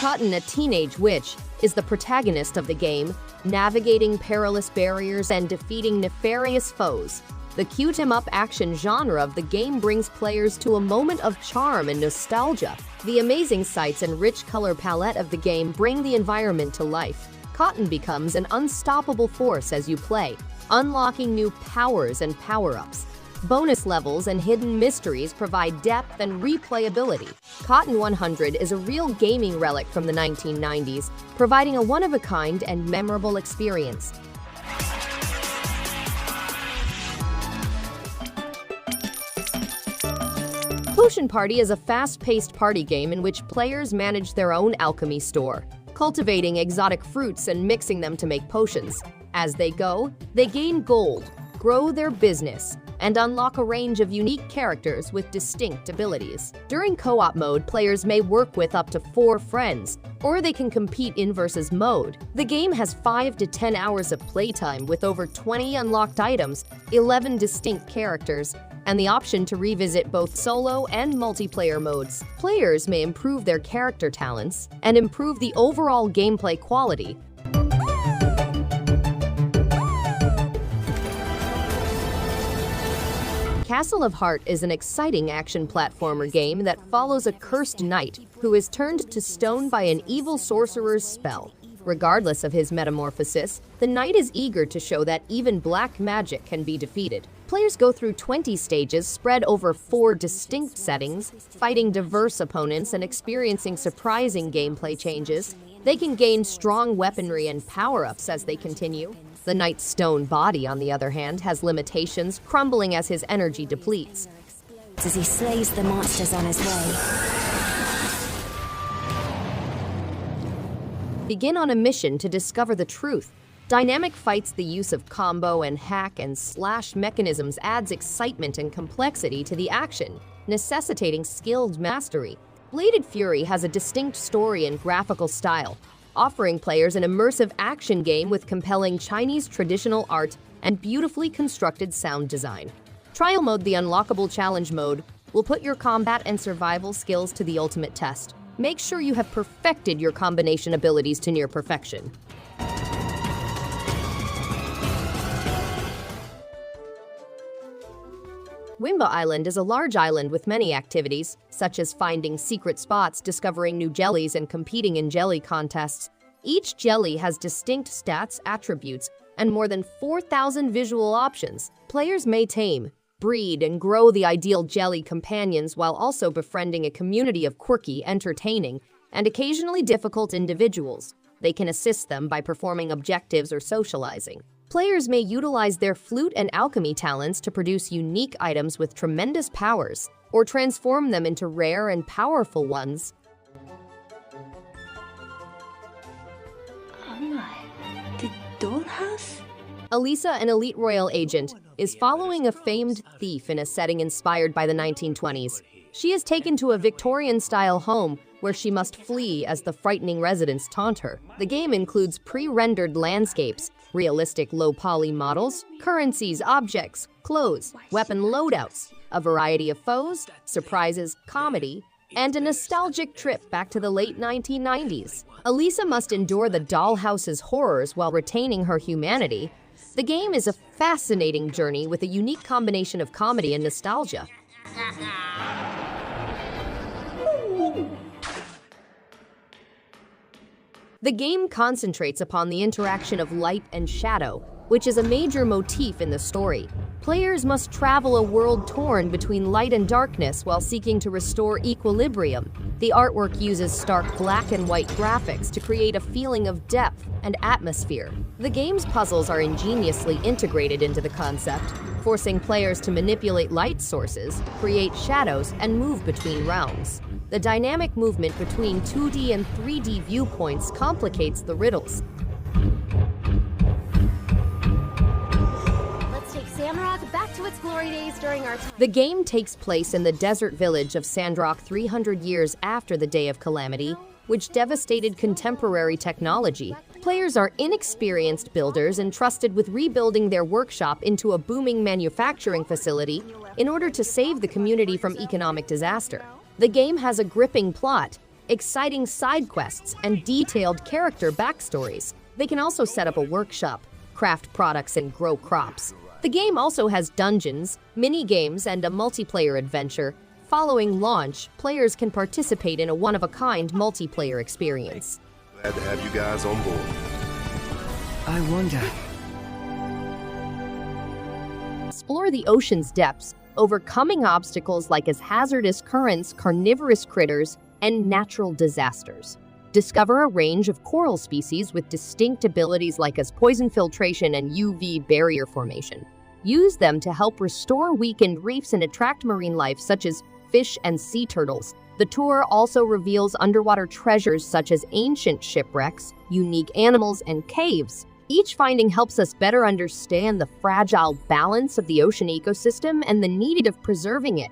Cotton, a teenage witch, is the protagonist of the game, navigating perilous barriers and defeating nefarious foes. The cute-em-up action genre of the game brings players to a moment of charm and nostalgia. The amazing sights and rich color palette of the game bring the environment to life. Cotton becomes an unstoppable force as you play, unlocking new powers and power-ups. Bonus levels and hidden mysteries provide depth and replayability. Cotton 100 is a real gaming relic from the 1990s, providing a one-of-a-kind and memorable experience. Potion Party is a fast-paced party game in which players manage their own alchemy store, cultivating exotic fruits and mixing them to make potions. As they go, they gain gold, grow their business, and unlock a range of unique characters with distinct abilities. During co-op mode, players may work with up to 4 friends, or they can compete in versus mode. The game has 5 to 10 hours of playtime with over 20 unlocked items, 11 distinct characters, and the option to revisit both solo and multiplayer modes. Players may improve their character talents and improve the overall gameplay quality. Castle of Heart is an exciting action platformer game that follows a cursed knight who is turned to stone by an evil sorcerer's spell. Regardless of his metamorphosis, the knight is eager to show that even black magic can be defeated. Players go through 20 stages spread over 4 distinct settings, fighting diverse opponents and experiencing surprising gameplay changes. They can gain strong weaponry and power-ups as they continue. The knight's stone body, on the other hand, has limitations, crumbling as his energy depletes. As he slays the monsters on his way. Begin on a mission to discover the truth. Dynamic fights, the use of combo and hack and slash mechanisms adds excitement and complexity to the action, necessitating skilled mastery. Bladed Fury has a distinct story and graphical style, offering players an immersive action game with compelling Chinese traditional art and beautifully constructed sound design. Trial Mode, the unlockable challenge mode, will put your combat and survival skills to the ultimate test. Make sure you have perfected your combination abilities to near perfection. Wimba Island is a large island with many activities, such as finding secret spots, discovering new jellies, and competing in jelly contests. Each jelly has distinct stats, attributes, and more than 4,000 visual options. Players may tame, breed, and grow the ideal jelly companions while also befriending a community of quirky, entertaining, and occasionally difficult individuals. They can assist them by performing objectives or socializing. Players may utilize their flute and alchemy talents to produce unique items with tremendous powers, or transform them into rare and powerful ones. Oh my, the dollhouse? Alisa, an elite royal agent, is following a famed thief in a setting inspired by the 1920s. She is taken to a Victorian-style home where she must flee as the frightening residents taunt her. The game includes pre-rendered landscapes, realistic low-poly models, currencies, objects, clothes, weapon loadouts, a variety of foes, surprises, comedy, and a nostalgic trip back to the late 1990s. Alisa must endure the dollhouse's horrors while retaining her humanity. The game is a fascinating journey with a unique combination of comedy and nostalgia. The game concentrates upon the interaction of light and shadow, which is a major motif in the story. Players must travel a world torn between light and darkness while seeking to restore equilibrium. The artwork uses stark black and white graphics to create a feeling of depth and atmosphere. The game's puzzles are ingeniously integrated into the concept, forcing players to manipulate light sources, create shadows, and move between realms. The dynamic movement between 2D and 3D viewpoints complicates the riddles. Let's take Sandrock back to its glory days during our time. The game takes place in the desert village of Sandrock 300 years after the Day of Calamity, which devastated contemporary technology. Players are inexperienced builders entrusted with rebuilding their workshop into a booming manufacturing facility in order to save the community from economic disaster. The game has a gripping plot, exciting side quests, and detailed character backstories. They can also set up a workshop, craft products, and grow crops. The game also has dungeons, mini-games, and a multiplayer adventure. Following launch, players can participate in a one-of-a-kind multiplayer experience. Glad to have you guys on board. I wonder. Explore the ocean's depths, overcoming obstacles like as hazardous currents, carnivorous critters, and natural disasters. Discover a range of coral species with distinct abilities like as poison filtration and UV barrier formation. Use them to help restore weakened reefs and attract marine life such as fish and sea turtles. The tour also reveals underwater treasures such as ancient shipwrecks, unique animals, and caves. Each finding helps us better understand the fragile balance of the ocean ecosystem and the need of preserving it.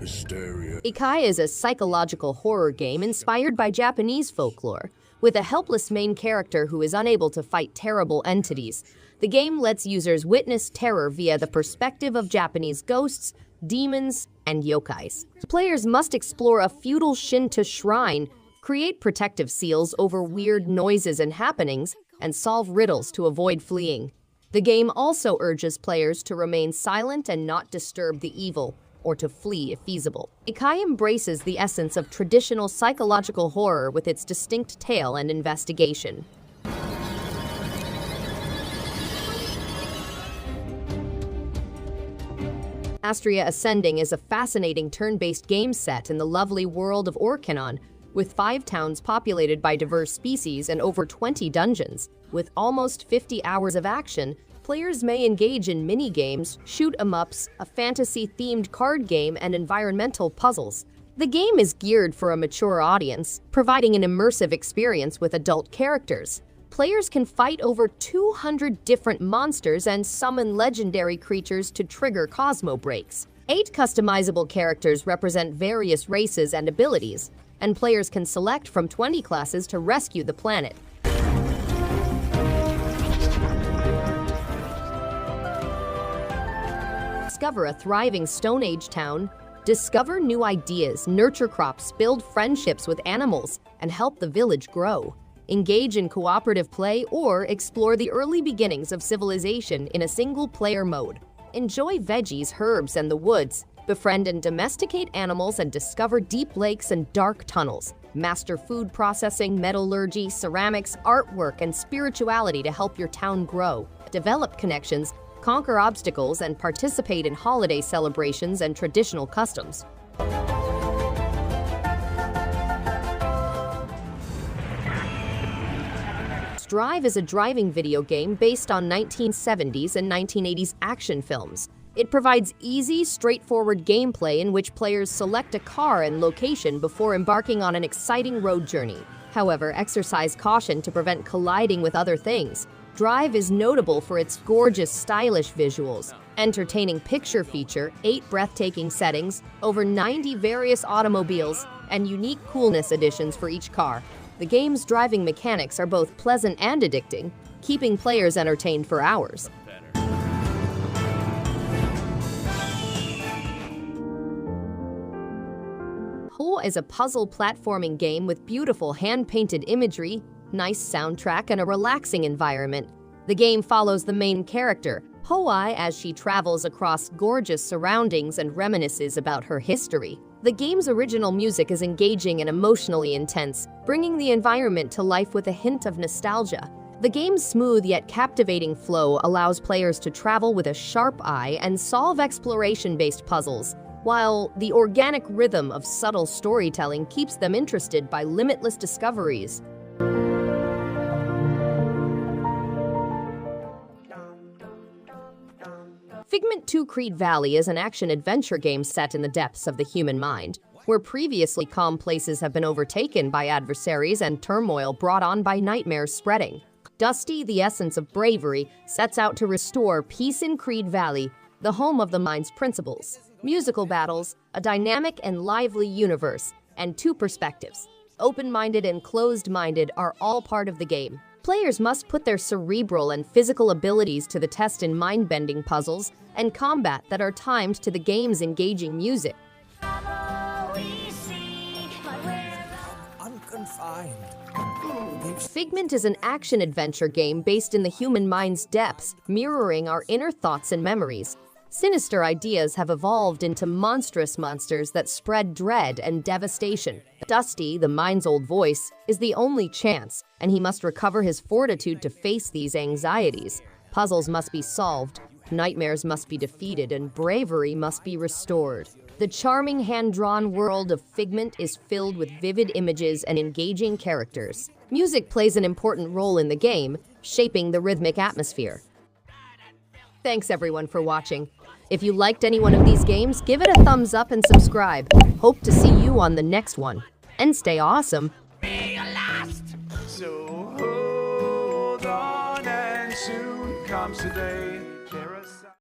Hysteria. Ikai is a psychological horror game inspired by Japanese folklore. With a helpless main character who is unable to fight terrible entities, the game lets users witness terror via the perspective of Japanese ghosts, demons, and yokais. Players must explore a feudal Shinto shrine, create protective seals over weird noises and happenings, and solve riddles to avoid fleeing. The game also urges players to remain silent and not disturb the evil, or to flee if feasible. Ikai embraces the essence of traditional psychological horror with its distinct tale and investigation. Astria Ascending is a fascinating turn-based game set in the lovely world of Orkanon, with 5 towns populated by diverse species and over 20 dungeons. With almost 50 hours of action, players may engage in mini-games, shoot-em-ups, a fantasy-themed card game, and environmental puzzles. The game is geared for a mature audience, providing an immersive experience with adult characters. Players can fight over 200 different monsters and summon legendary creatures to trigger Cosmo breaks. 8 customizable characters represent various races and abilities, and players can select from 20 classes to rescue the planet. Discover a thriving Stone Age town, discover new ideas, nurture crops, build friendships with animals, and help the village grow. Engage in cooperative play or explore the early beginnings of civilization in a single-player mode. Enjoy veggies, herbs, and the woods. Befriend and domesticate animals and discover deep lakes and dark tunnels. Master food processing, metallurgy, ceramics, artwork, and spirituality to help your town grow. Develop connections, conquer obstacles, and participate in holiday celebrations and traditional customs. Drive is a driving video game based on 1970s and 1980s action films. It provides easy, straightforward gameplay in which players select a car and location before embarking on an exciting road journey. However, exercise caution to prevent colliding with other things. Drive is notable for its gorgeous, stylish visuals, entertaining picture feature, 8 breathtaking settings, over 90 various automobiles, and unique coolness additions for each car. The game's driving mechanics are both pleasant and addicting, keeping players entertained for hours. Ho is a puzzle platforming game with beautiful hand-painted imagery, nice soundtrack, and a relaxing environment. The game follows the main character, Hoai, as she travels across gorgeous surroundings and reminisces about her history. The game's original music is engaging and emotionally intense, bringing the environment to life with a hint of nostalgia. The game's smooth yet captivating flow allows players to travel with a sharp eye and solve exploration-based puzzles, while the organic rhythm of subtle storytelling keeps them interested by limitless discoveries. Figment 2 Creed Valley is an action-adventure game set in the depths of the human mind, where previously calm places have been overtaken by adversaries and turmoil brought on by nightmares spreading. Dusty, the essence of bravery, sets out to restore peace in Creed Valley, the home of the mind's principles. Musical battles, a dynamic and lively universe, and 2 perspectives, open-minded and closed-minded, are all part of the game. Players must put their cerebral and physical abilities to the test in mind-bending puzzles and combat that are timed to the game's engaging music. Figment is an action-adventure game based in the human mind's depths, mirroring our inner thoughts and memories. Sinister ideas have evolved into monstrous monsters that spread dread and devastation. Dusty, the mind's old voice, is the only chance, and he must recover his fortitude to face these anxieties. Puzzles must be solved, nightmares must be defeated, and bravery must be restored. The charming hand-drawn world of Figment is filled with vivid images and engaging characters. Music plays an important role in the game, shaping the rhythmic atmosphere. Thanks everyone for watching. If you liked any one of these games, give it a thumbs up and subscribe. Hope to see you on the next one. And stay awesome. So hold on and soon comes the day